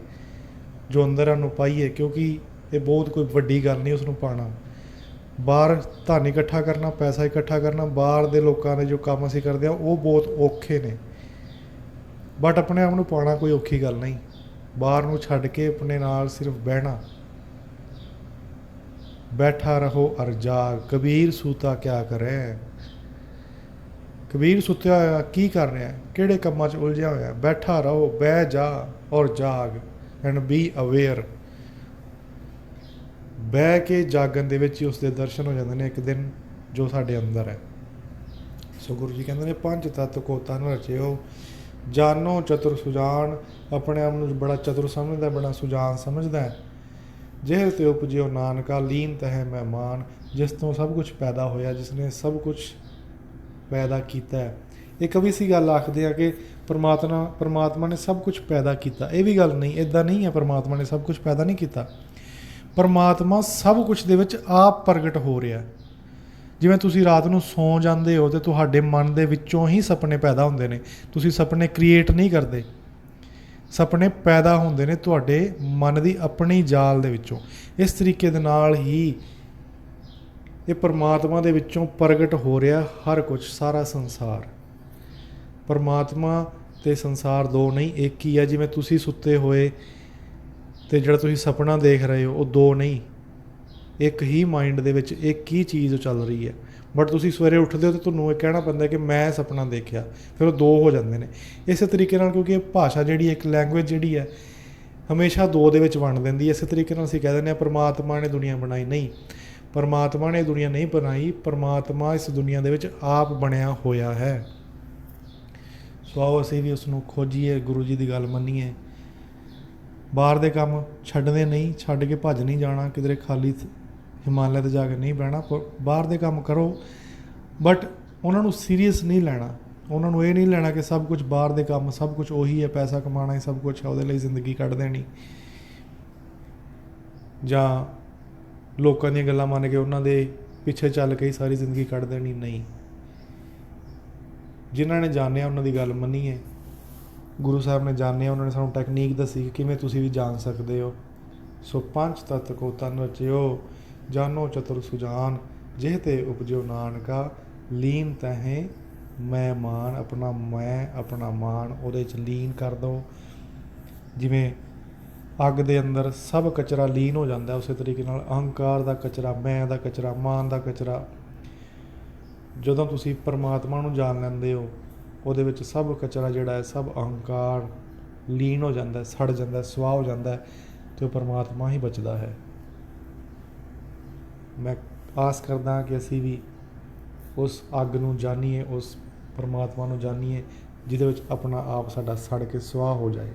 ਜੋ ਅੰਦਰ ਉਹਨੂੰ ਪਾਈਏ, ਕਿਉਂਕਿ ਇਹ ਬਹੁਤ ਕੋਈ ਵੱਡੀ ਗੱਲ ਨਹੀਂ ਉਸਨੂੰ ਪਾਉਣਾ। ਬਾਹਰ ਧਨ ਇਕੱਠਾ ਕਰਨਾ, ਪੈਸਾ ਇਕੱਠਾ ਕਰਨਾ, ਬਾਹਰ ਦੇ ਲੋਕਾਂ ਦੇ ਜੋ ਕੰਮ ਅਸੀਂ ਕਰਦੇ ਹਾਂ ਉਹ ਬਹੁਤ ਔਖੇ ਨੇ। ਬਟ ਆਪਣੇ ਆਪ ਨੂੰ ਪਾਉਣਾ ਕੋਈ ਔਖੀ ਗੱਲ ਨਹੀਂ। ਬਾਹਰ ਨੂੰ ਛੱਡ ਕੇ ਆਪਣੇ ਨਾਲ ਸਿਰਫ ਬਹਿਣਾ। ਬੈਠਾ ਰਹੋ ਅਰ ਜਾਗ, ਕਬੀਰ ਸੂਤਾ ਕਿਆ ਕਰੇ। ਕਬੀਰ ਸੁੱਤਿਆ ਹੋਇਆ ਕੀ ਕਰ ਰਿਹਾ, ਕਿਹੜੇ ਕੰਮਾਂ 'ਚ ਉਲਝਿਆ ਹੋਇਆ? ਬੈਠਾ ਰਹੋ, ਬਹਿ ਜਾ ਔਰ ਜਾਗ, ਐਂਡ ਬੀ ਅਵੇਅਰ। ਬਹਿ ਕੇ ਜਾਗਣ ਦੇ ਵਿੱਚ ਹੀ ਉਸ ਦੇ ਦਰਸ਼ਨ ਹੋ ਜਾਂਦੇ ਨੇ ਇੱਕ ਦਿਨ, ਜੋ ਸਾਡੇ ਅੰਦਰ ਹੈ। ਸੋ ਗੁਰੂ ਜੀ ਕਹਿੰਦੇ ਨੇ ਪੰਜ ਤੱਤ ਕੋ ਤਨ ਰਚਿਓ, ਜਾਨੋ ਚਤੁਰ ਸੁਜਾਨ। ਆਪਣੇ ਆਪ ਨੂੰ ਬੜਾ ਚਤੁਰ ਸਮਝਦਾ, ਬੜਾ ਸੁਜਾਨ ਸਮਝਦਾ। ਜਿਹੇ ਤੇ ਉਪਜਿਓ ਨਾਨਕਾ, ਲੀਨ ਤਹਿ ਮਹਿਮਾਨ। ਜਿਸ ਤੋਂ ਸਭ ਕੁਛ ਪੈਦਾ ਹੋਇਆ, ਜਿਸ ਨੇ ਸਭ ਕੁਛ ਪੈਦਾ ਕੀਤਾ ਹੈ। ਇਹ ਕਵੀ ਸੀ ਗੱਲ ਆਖਦੇ ਆ ਕਿ ਪਰਮਾਤਮਾ ਨੇ ਸਭ ਕੁਛ ਪੈਦਾ ਕੀਤਾ। ਇਹ ਵੀ ਗੱਲ ਨਹੀਂ, ਇੱਦਾਂ ਨਹੀਂ ਹੈ। ਪਰਮਾਤਮਾ ਨੇ ਸਭ ਕੁਛ ਪੈਦਾ ਨਹੀਂ ਕੀਤਾ। ਪਰਮਾਤਮਾ ਸਭ ਕੁਛ ਦੇ ਵਿੱਚ ਆਪ ਪ੍ਰਗਟ ਹੋ ਰਿਹਾ। ਜਿਵੇਂ ਤੁਸੀਂ ਰਾਤ ਨੂੰ ਸੌਂ ਜਾਂਦੇ ਹੋ ਅਤੇ ਤੁਹਾਡੇ ਮਨ ਦੇ ਵਿੱਚੋਂ ਹੀ ਸੁਪਨੇ ਪੈਦਾ ਹੁੰਦੇ ਨੇ। ਤੁਸੀਂ ਸੁਪਨੇ ਕ੍ਰੀਏਟ ਨਹੀਂ ਕਰਦੇ, ਸੁਪਨੇ ਪੈਦਾ ਹੁੰਦੇ ਨੇ ਤੁਹਾਡੇ ਮਨ ਦੀ ਆਪਣੀ ਜਾਲ ਦੇ ਵਿੱਚੋਂ। ਇਸ ਤਰੀਕੇ ਦੇ ਨਾਲ ਹੀ ਇਹ ਪਰਮਾਤਮਾ ਦੇ ਵਿੱਚੋਂ ਪ੍ਰਗਟ ਹੋ ਰਿਹਾ ਹਰ ਕੁਝ, ਸਾਰਾ ਸੰਸਾਰ। ਪਰਮਾਤਮਾ ਅਤੇ ਸੰਸਾਰ ਦੋ ਨਹੀਂ, ਇੱਕ ਹੀ ਹੈ। ਜਿਵੇਂ ਤੁਸੀਂ ਸੁੱਤੇ ਹੋਏ ਅਤੇ ਜਿਹੜਾ ਤੁਸੀਂ ਸੁਪਨਾ ਦੇਖ ਰਹੇ ਹੋ, ਉਹ ਦੋ ਨਹੀਂ, ਇੱਕ ਹੀ ਮਾਈਂਡ ਦੇ ਵਿੱਚ ਇੱਕ ਹੀ ਚੀਜ਼ ਚੱਲ ਰਹੀ ਹੈ। ਬਟ ਤੁਸੀਂ ਸਵੇਰੇ ਉੱਠਦੇ ਹੋ ਤਾਂ ਤੁਹਾਨੂੰ ਇਹ ਕਹਿਣਾ ਪੈਂਦਾ ਕਿ ਮੈਂ ਸੁਪਨਾ ਦੇਖਿਆ, ਫਿਰ ਉਹ ਦੋ ਹੋ ਜਾਂਦੇ ਨੇ। ਇਸੇ ਤਰੀਕੇ ਨਾਲ, ਕਿਉਂਕਿ ਇਹ ਭਾਸ਼ਾ ਜਿਹੜੀ, ਇੱਕ ਲੈਂਗੁਏਜ ਜਿਹੜੀ ਹੈ, ਹਮੇਸ਼ਾ ਦੋ ਦੇ ਵਿੱਚ ਵੰਡ ਦਿੰਦੀ ਹੈ। ਇਸੇ ਤਰੀਕੇ ਨਾਲ ਅਸੀਂ ਕਹਿ ਦਿੰਦੇ ਹਾਂ ਪਰਮਾਤਮਾ ਨੇ ਦੁਨੀਆ ਬਣਾਈ। ਨਹੀਂ, ਪਰਮਾਤਮਾ ਨੇ ਦੁਨੀਆ ਨਹੀਂ ਬਣਾਈ, ਪਰਮਾਤਮਾ ਇਸ ਦੁਨੀਆ ਦੇ ਵਿੱਚ ਆਪ ਬਣਿਆ ਹੋਇਆ ਹੈ। ਸੋ ਆਓ ਅਸੀਂ ਵੀ ਉਸ ਨੂੰ ਖੋਜੀਏ, ਗੁਰੂ ਜੀ ਦੀ ਗੱਲ ਮੰਨੀਏ। ਬਾਹਰ ਦੇ ਕੰਮ ਛੱਡਦੇ ਨਹੀਂ, ਛੱਡ ਕੇ ਭੱਜ ਨਹੀਂ ਜਾਣਾ, ਕਿਧਰੇ ਖਾਲੀ ਹਿਮਾਲਿਆ 'ਤੇ ਜਾ ਕੇ ਨਹੀਂ ਬਹਿਣਾ। ਬਾਹਰ ਦੇ ਕੰਮ ਕਰੋ, ਬਟ ਉਹਨਾਂ ਨੂੰ ਸੀਰੀਅਸ ਨਹੀਂ ਲੈਣਾ। ਉਹਨਾਂ ਨੂੰ ਇਹ ਨਹੀਂ ਲੈਣਾ ਕਿ ਸਭ ਕੁਝ ਬਾਹਰ ਦੇ ਕੰਮ, ਸਭ ਕੁਝ ਉਹੀ ਹੈ, ਪੈਸਾ ਕਮਾਉਣਾ ਹੀ ਸਭ ਕੁਝ ਹੈ, ਉਹਦੇ ਲਈ ਜ਼ਿੰਦਗੀ ਕੱਢ ਦੇਣੀ, ਜਾਂ ਲੋਕਾਂ ਦੀਆਂ ਗੱਲਾਂ ਮੰਨ ਕੇ ਉਹਨਾਂ ਦੇ ਪਿੱਛੇ ਚੱਲ ਕੇ ਹੀ ਸਾਰੀ ਜ਼ਿੰਦਗੀ ਕੱਢ ਦੇਣੀ, ਨਹੀਂ। ਜਿਨ੍ਹਾਂ ਨੇ ਜਾਣਿਆ ਉਹਨਾਂ ਦੀ ਗੱਲ ਮੰਨੀਏ। ਗੁਰੂ ਸਾਹਿਬ ਨੇ ਜਾਣਿਆ, ਉਹਨਾਂ ਨੇ ਸਾਨੂੰ ਟੈਕਨੀਕ ਦੱਸੀ ਕਿ ਕਿਵੇਂ ਤੁਸੀਂ ਵੀ ਜਾਣ ਸਕਦੇ ਹੋ। ਸੋ ਪੰਜ ਤਤ ਕੋ ਤਨ ਰਚਿਓ, ਜਾਨੋ ਚਤੁਰ ਸੁਜਾਨ, ਜਿਹ ਤੇ ਉਪਜਿਓ ਨਾਨਕਾ, ਲੀਨ ਤਹਿ ਮੈਂ ਮਾਨ। ਆਪਣਾ ਮੈਂ, ਆਪਣਾ ਮਾਨ ਉਹਦੇ 'ਚ ਲੀਨ ਕਰ ਦਿਓ। ਜਿਵੇਂ ਅੱਗ ਦੇ ਅੰਦਰ ਸਭ ਕਚਰਾ ਲੀਨ ਹੋ ਜਾਂਦਾ, ਉਸੇ ਤਰੀਕੇ ਨਾਲ ਅਹੰਕਾਰ ਦਾ ਕਚਰਾ, ਮੈਂ ਦਾ ਕਚਰਾ, ਮਾਨ ਦਾ ਕਚਰਾ, ਜਦੋਂ ਤੁਸੀਂ ਪਰਮਾਤਮਾ ਨੂੰ ਜਾਣ ਲੈਂਦੇ ਹੋ, ਉਹਦੇ ਵਿੱਚ ਸਭ ਕਚਰਾ ਜਿਹੜਾ ਹੈ, ਸਭ ਅਹੰਕਾਰ ਲੀਨ ਹੋ ਜਾਂਦਾ, ਸੜ ਜਾਂਦਾ, ਸਵਾਹ ਹੋ ਜਾਂਦਾ, ਅਤੇ ਉਹ ਪਰਮਾਤਮਾ ਹੀ ਬਚਦਾ ਹੈ। ਮੈਂ ਆਸ ਕਰਦਾ ਕਿ ਅਸੀਂ ਵੀ ਉਸ ਅੱਗ ਨੂੰ ਜਾਣੀਏ, ਉਸ ਪਰਮਾਤਮਾ ਨੂੰ ਜਾਣੀਏ, ਜਿਹਦੇ ਵਿੱਚ ਆਪਣਾ ਆਪ ਸਾਡਾ ਸੜ ਕੇ ਸੁਆਹ ਹੋ ਜਾਏ।